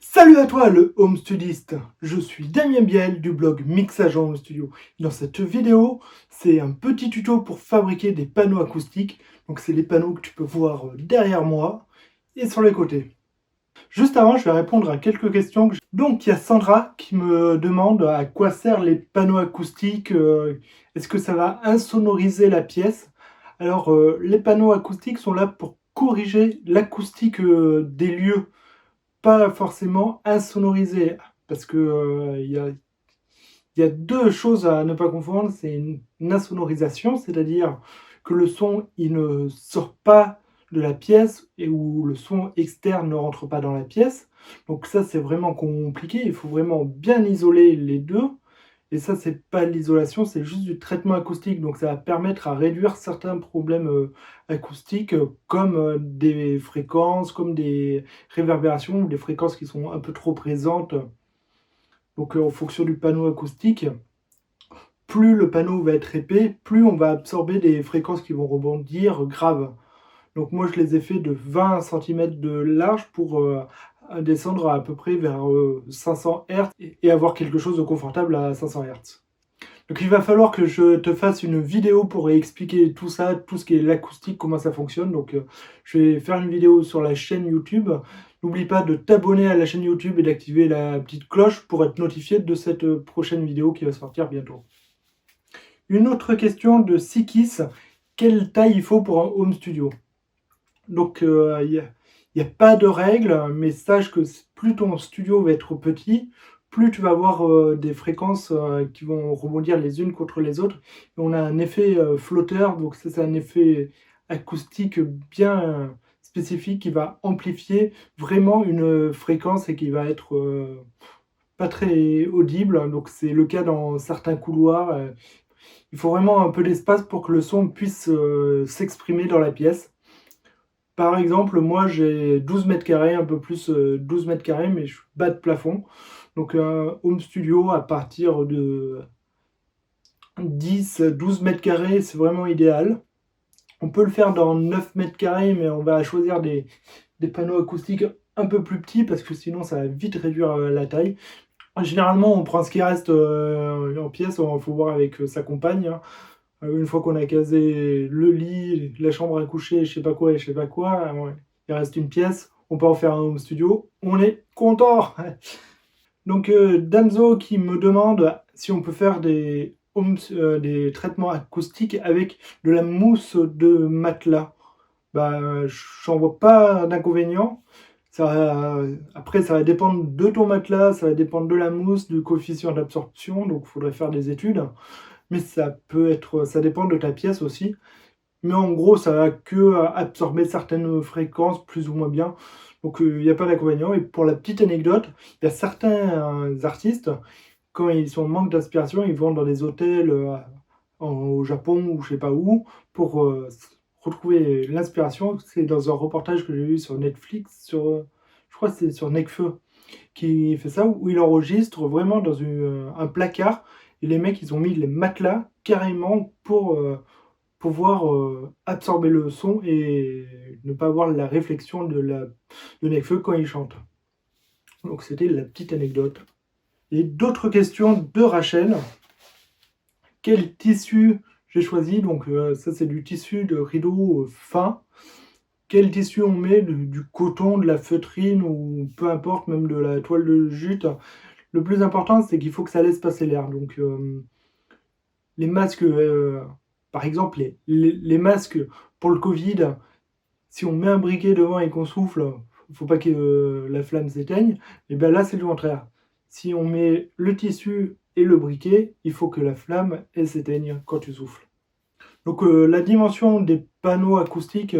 Salut à toi le home studiste, je suis Damien Biel du blog Mixage en Home Studio. Dans cette vidéo, c'est un petit tuto pour fabriquer des panneaux acoustiques. Donc c'est les panneaux que tu peux voir derrière moi et sur les côtés. Juste avant, je vais répondre à quelques questions. Donc il y a Sandra qui me demande à quoi servent les panneaux acoustiques. Est-ce que ça va insonoriser la pièce? Alors les panneaux acoustiques sont là pour corriger l'acoustique des lieux, pas forcément insonorisé, parce que il y a deux choses à ne pas confondre. C'est une insonorisation, c'est-à-dire que le son il ne sort pas de la pièce et où le son externe ne rentre pas dans la pièce. Donc ça c'est vraiment compliqué, il faut vraiment bien isoler les deux. Et ça, c'est pas de l'isolation, c'est juste du traitement acoustique. Donc ça va permettre à réduire certains problèmes acoustiques, comme des fréquences, comme des réverbérations, ou des fréquences qui sont un peu trop présentes. Donc en fonction du panneau acoustique, plus le panneau va être épais, plus on va absorber des fréquences qui vont rebondir graves. Donc moi, je les ai fait de 20 cm de large pour descendre à peu près vers 500 Hz et avoir quelque chose de confortable à 500 Hz. Donc il va falloir que je te fasse une vidéo pour expliquer tout ça, tout ce qui est l'acoustique, comment ça fonctionne. Donc je vais faire une vidéo sur la chaîne YouTube. N'oublie pas de t'abonner à la chaîne YouTube et d'activer la petite cloche pour être notifié de cette prochaine vidéo qui va sortir bientôt. Une autre question de Sikis: quelle taille il faut pour un home studio? Donc il n'y a pas de règle, mais sache que plus ton studio va être petit, plus tu vas avoir des fréquences qui vont rebondir les unes contre les autres. Et on a un effet flotteur, donc ça, c'est un effet acoustique bien spécifique qui va amplifier vraiment une fréquence et qui va être pas très audible. Donc c'est le cas dans certains couloirs. Il faut vraiment un peu d'espace pour que le son puisse s'exprimer dans la pièce. Par exemple, moi j'ai 12 mètres carrés, un peu plus 12 mètres carrés, mais je suis bas de plafond. Donc un home studio à partir de 10-12 mètres carrés, c'est vraiment idéal. On peut le faire dans 9 mètres carrés, mais on va choisir des panneaux acoustiques un peu plus petits parce que sinon ça va vite réduire la taille. Généralement, on prend ce qui reste en pièce, il faut voir avec sa compagne, hein. Une fois qu'on a casé le lit, la chambre à coucher, je sais pas quoi et je sais pas quoi, ouais, il reste une pièce, on peut en faire un home studio, on est content. Donc Damso qui me demande si on peut faire des traitements acoustiques avec de la mousse de matelas. Bah, j'en vois pas d'inconvénient. Après, ça va dépendre de ton matelas, ça va dépendre de la mousse, du coefficient d'absorption, donc il faudrait faire des études. Mais ça dépend de ta pièce aussi. Mais en gros, ça va que absorber certaines fréquences plus ou moins bien. Donc il n'y a pas d'inconvénient. Et pour la petite anecdote, il y a certains artistes, quand ils sont en manque d'inspiration, ils vont dans des hôtels au Japon ou je sais pas où pour retrouver l'inspiration. C'est dans un reportage que j'ai vu sur Netflix, je crois que c'est sur Necfeu, qui fait ça, où il enregistre vraiment dans un placard. Et les mecs, ils ont mis les matelas carrément pour pouvoir absorber le son et ne pas avoir la réflexion de Nekfeu quand il chante. Donc c'était la petite anecdote. Et d'autres questions de Rachel. Quel tissu j'ai choisi? Donc ça c'est du tissu de rideau fin. Quel tissu on met? Du coton, de la feutrine ou peu importe, même de la toile de jute. Le plus important, c'est qu'il faut que ça laisse passer l'air. Donc les masques, par exemple, les masques pour le Covid, si on met un briquet devant et qu'on souffle, il ne faut pas que la flamme s'éteigne. Et bien là, c'est le contraire. Si on met le tissu et le briquet, il faut que la flamme elle s'éteigne quand tu souffles. Donc la dimension des panneaux acoustiques,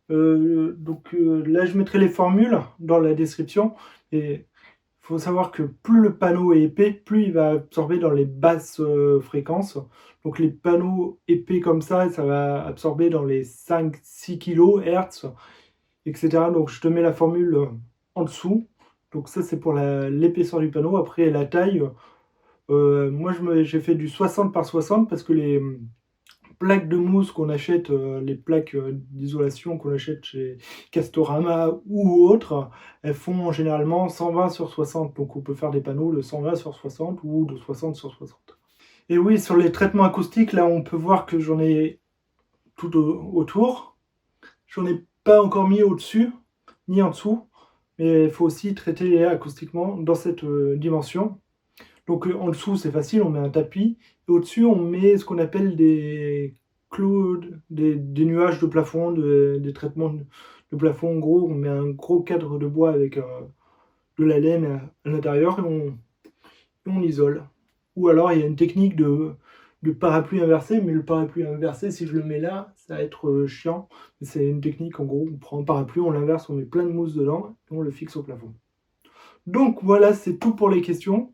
là je mettrai les formules dans la description. Et il faut savoir que plus le panneau est épais, plus il va absorber dans les basses fréquences. Donc les panneaux épais comme ça va absorber dans les 5-6 kHz, etc. Donc je te mets la formule en dessous. Donc ça c'est pour l'épaisseur du panneau. Après la taille, moi j'ai fait du 60 par 60 parce que les plaques de mousse qu'on achète, les plaques d'isolation qu'on achète chez Castorama ou autres, elles font généralement 120 sur 60. Donc on peut faire des panneaux de 120 sur 60 ou de 60 sur 60. Et oui, sur les traitements acoustiques, là on peut voir que j'en ai tout autour. J'en ai pas encore mis au-dessus, ni en dessous. Mais il faut aussi traiter acoustiquement dans cette dimension. Donc en dessous c'est facile, on met un tapis. Et au-dessus on met ce qu'on appelle des clouds, des nuages de plafond, des traitements de plafond. En gros, on met un gros cadre de bois avec de la laine à l'intérieur et on isole. Ou alors il y a une technique de parapluie inversé, mais le parapluie inversé, si je le mets là, ça va être chiant. C'est une technique, en gros, on prend un parapluie, on l'inverse, on met plein de mousse dedans et on le fixe au plafond. Donc voilà, c'est tout pour les questions.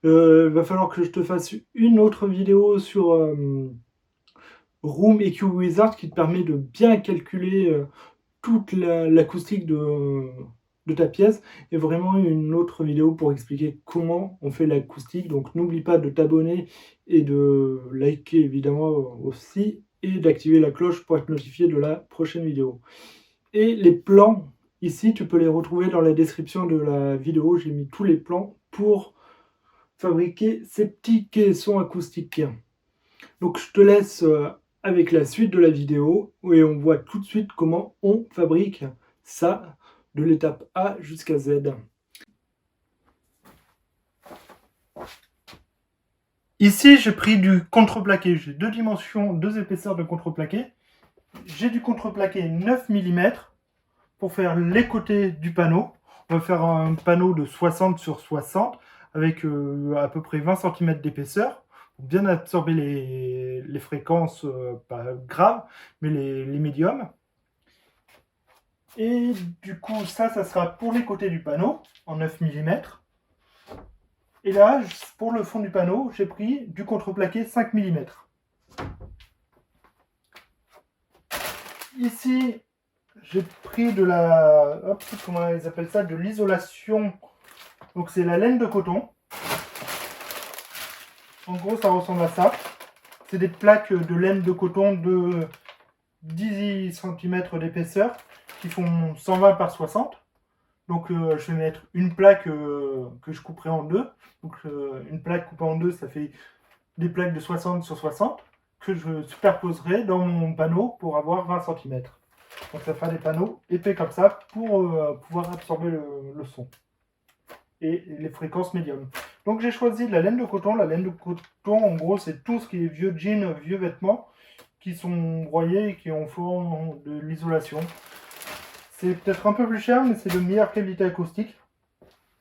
Va falloir que je te fasse une autre vidéo sur Room EQ Wizard qui te permet de bien calculer toute l'acoustique de ta pièce, et vraiment une autre vidéo pour expliquer comment on fait l'acoustique. Donc n'oublie pas de t'abonner et de liker évidemment aussi, et d'activer la cloche pour être notifié de la prochaine vidéo. Et les plans, ici tu peux les retrouver dans la description de la vidéo, j'ai mis tous les plans pour fabriquer ces petits caissons acoustiques. Donc je te laisse avec la suite de la vidéo et on voit tout de suite comment on fabrique ça de l'étape A jusqu'à Z. Ici j'ai pris du contreplaqué, j'ai deux dimensions, deux épaisseurs de contreplaqué. J'ai du contreplaqué 9 mm pour faire les côtés du panneau. On va faire un panneau de 60 sur 60 avec à peu près 20 cm d'épaisseur, pour bien absorber les fréquences, pas graves, mais les médiums. Et du coup, ça sera pour les côtés du panneau, en 9 mm. Et là, pour le fond du panneau, j'ai pris du contreplaqué 5 mm. Ici, j'ai pris de la... Hop, comment ils appellent ça? De l'isolation. Donc c'est la laine de coton. En gros, ça ressemble à ça. C'est des plaques de laine de coton de 10 cm d'épaisseur qui font 120 par 60. Donc je vais mettre une plaque que je couperai en deux. Donc une plaque coupée en deux, ça fait des plaques de 60 sur 60 que je superposerai dans mon panneau pour avoir 20 cm. Donc ça fera des panneaux épais comme ça pour pouvoir absorber le son et les fréquences médium. Donc j'ai choisi de la laine de coton. La laine de coton, en gros, c'est tout ce qui est vieux jeans, vieux vêtements qui sont broyés et qui en font de l'isolation. C'est peut-être un peu plus cher, mais c'est de meilleure qualité acoustique.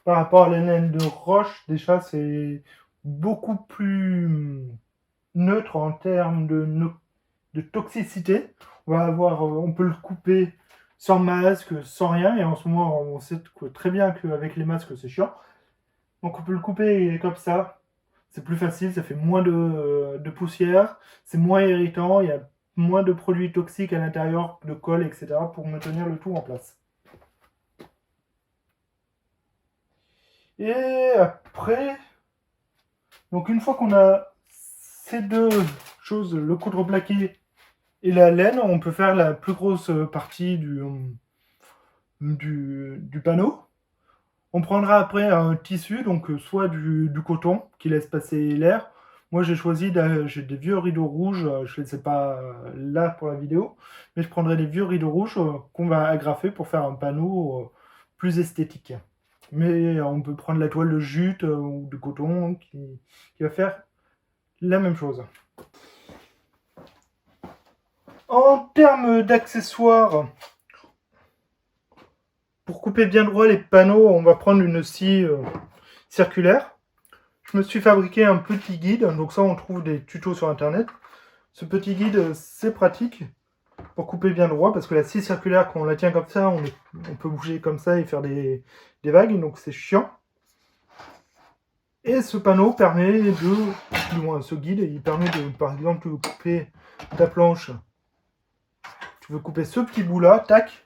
Par rapport à la laine de roche, déjà, c'est beaucoup plus neutre en termes de toxicité. On peut le couper sans masque, sans rien, et en ce moment on sait très bien qu'avec les masques c'est chiant. Donc on peut le couper comme ça, c'est plus facile, ça fait moins de poussière, c'est moins irritant, il y a moins de produits toxiques à l'intérieur, de colle, etc. pour maintenir le tout en place. Et après, donc une fois qu'on a ces deux choses, le contreplaqué et la laine, on peut faire la plus grosse partie du panneau. On prendra après un tissu, donc soit du coton qui laisse passer l'air. Moi j'ai choisi, j'ai des vieux rideaux rouges, je ne les ai pas là pour la vidéo, mais je prendrai des vieux rideaux rouges qu'on va agrafer pour faire un panneau plus esthétique. Mais on peut prendre la toile de jute ou de coton qui va faire la même chose. En termes d'accessoires, pour couper bien droit les panneaux, on va prendre une scie circulaire. Je me suis fabriqué un petit guide, donc ça on trouve des tutos sur internet. Ce petit guide, c'est pratique pour couper bien droit, parce que la scie circulaire, quand on la tient comme ça, on peut bouger comme ça et faire des vagues, donc c'est chiant. Et ce panneau permet du moins ce guide, il permet de, par exemple, couper ta planche. Tu veux couper ce petit bout là, tac,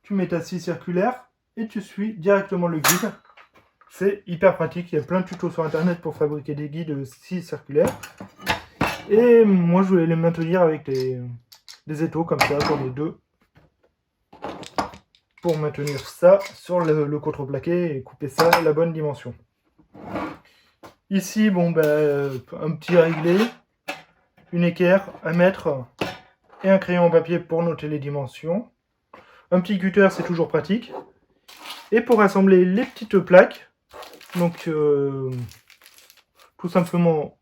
tu mets ta scie circulaire et tu suis directement le guide. C'est hyper pratique, il y a plein de tutos sur internet pour fabriquer des guides scie circulaire. Et moi je voulais les maintenir avec des étaux comme ça, sur les deux. Pour maintenir ça sur le contreplaqué et couper ça à la bonne dimension. Ici, bon ben, un petit réglé, une équerre à mettre et un crayon papier pour noter les dimensions. Un petit cutter, c'est toujours pratique. Et pour assembler les petites plaques, donc tout simplement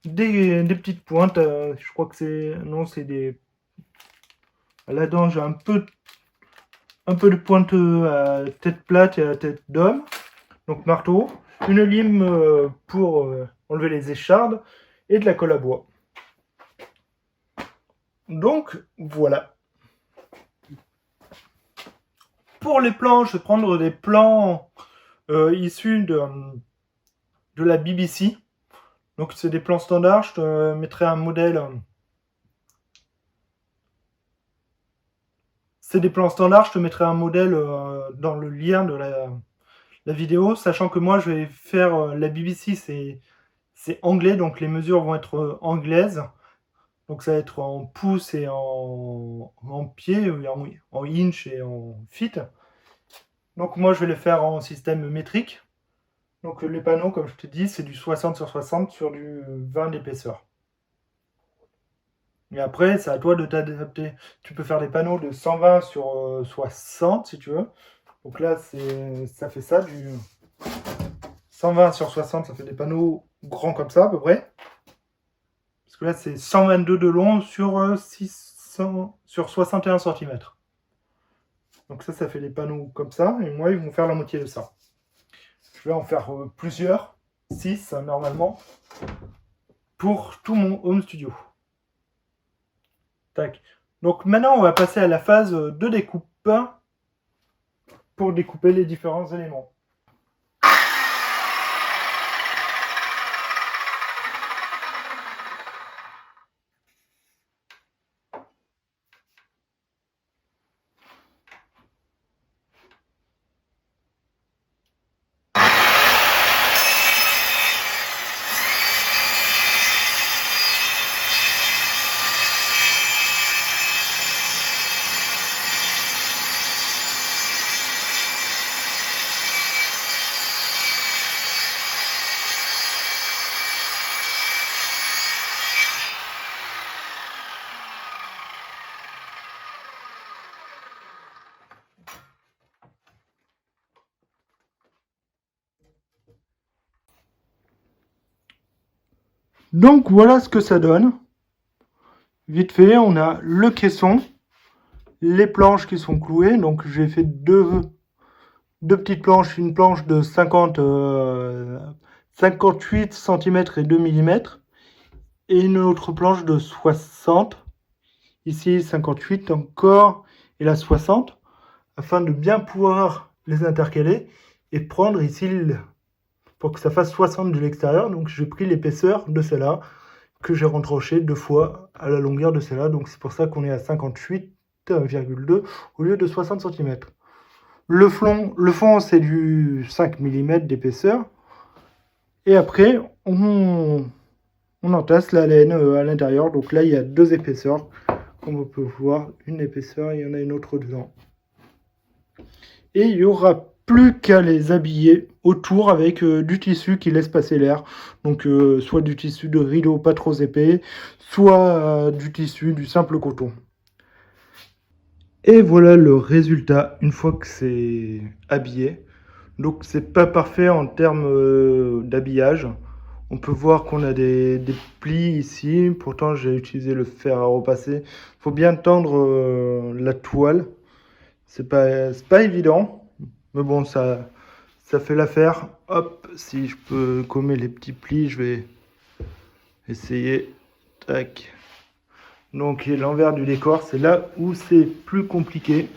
des petites pointes. Je crois que c'est... Non, c'est des... Là-dedans, j'ai un peu de pointe à tête plate et à tête d'homme. Donc marteau. Une lime pour enlever les échardes. Et de la colle à bois. Donc, voilà. Pour les plans, je vais prendre des plans issus de la BBC. Donc, c'est des plans standards. Je te mettrai un modèle. C'est des plans standards. Je te mettrai un modèle dans le lien de la vidéo. Sachant que moi, je vais faire la BBC, c'est anglais. Donc, les mesures vont être anglaises. Donc, ça va être en pouces et en pied, en inch et en feet. Donc moi je vais les faire en système métrique. Donc les panneaux, comme je te dis, c'est du 60 sur 60 sur du 20 d'épaisseur. Et après, c'est à toi de t'adapter. Tu peux faire des panneaux de 120 sur 60 si tu veux. Donc là, ça fait ça, du 120 sur 60, ça fait des panneaux grands comme ça à peu près. Parce que là, c'est 122 de long sur 61 cm. Donc ça fait des panneaux comme ça. Et moi, ils vont faire la moitié de ça. Je vais en faire plusieurs, 6 normalement, pour tout mon home studio. Tac. Donc maintenant, on va passer à la phase de découpe pour découper les différents éléments. Donc voilà ce que ça donne. Vite fait, on a le caisson, les planches qui sont clouées. Donc j'ai fait deux petites planches, une planche de 58 cm et 2 mm et une autre planche de 60. Ici 58 encore et là 60, afin de bien pouvoir les intercaler et prendre ici pour que ça fasse 60 de l'extérieur. Donc j'ai pris l'épaisseur de celle-là que j'ai retranché 2 fois à la longueur de celle-là. Donc c'est pour ça qu'on est à 58,2 au lieu de 60 cm. Le fond c'est du 5 mm d'épaisseur. Et après on entasse la laine à l'intérieur. Donc là il y a 2 épaisseurs. Comme on peut voir, une épaisseur, il y en a une autre dedans. Et il n'y aura plus qu'à les habiller autour avec du tissu qui laisse passer l'air. Donc soit du tissu de rideau pas trop épais, soit du tissu du simple coton. Et voilà le résultat une fois que c'est habillé. Donc c'est pas parfait en termes d'habillage. On peut voir qu'on a des plis ici. Pourtant j'ai utilisé le fer à repasser. Il faut bien tendre la toile. C'est pas évident. Mais bon, ça fait l'affaire. Hop, si je peux gommer les petits plis, je vais essayer. Tac. Donc l'envers du décor, c'est là où c'est plus compliqué.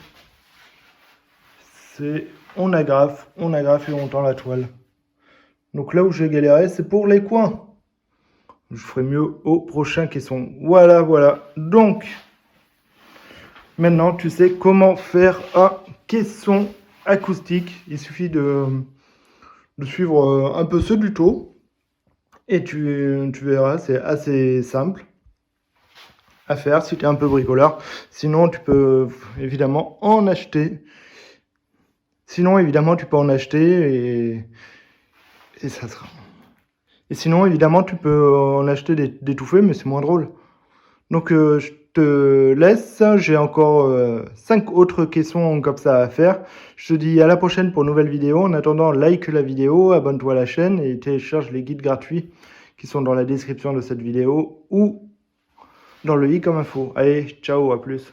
On agrafe et on tend la toile. Donc là où j'ai galéré, c'est pour les coins. Je ferai mieux au prochain caisson. Voilà, voilà. Donc, maintenant, tu sais comment faire un caisson acoustique. Il suffit de suivre un peu ce tuto. Et tu verras, c'est assez simple à faire si tu es un peu bricoleur. Sinon, tu peux évidemment en acheter. Sinon, évidemment, tu peux en acheter et ça sera. Et sinon, évidemment, tu peux en acheter des tout faits, mais c'est moins drôle. Donc, je te laisse. J'ai encore 5 autres questions comme ça à faire. Je te dis à la prochaine pour une nouvelle vidéo. En attendant, like la vidéo, abonne-toi à la chaîne et télécharge les guides gratuits qui sont dans la description de cette vidéo ou dans le i comme info. Allez, ciao, à plus.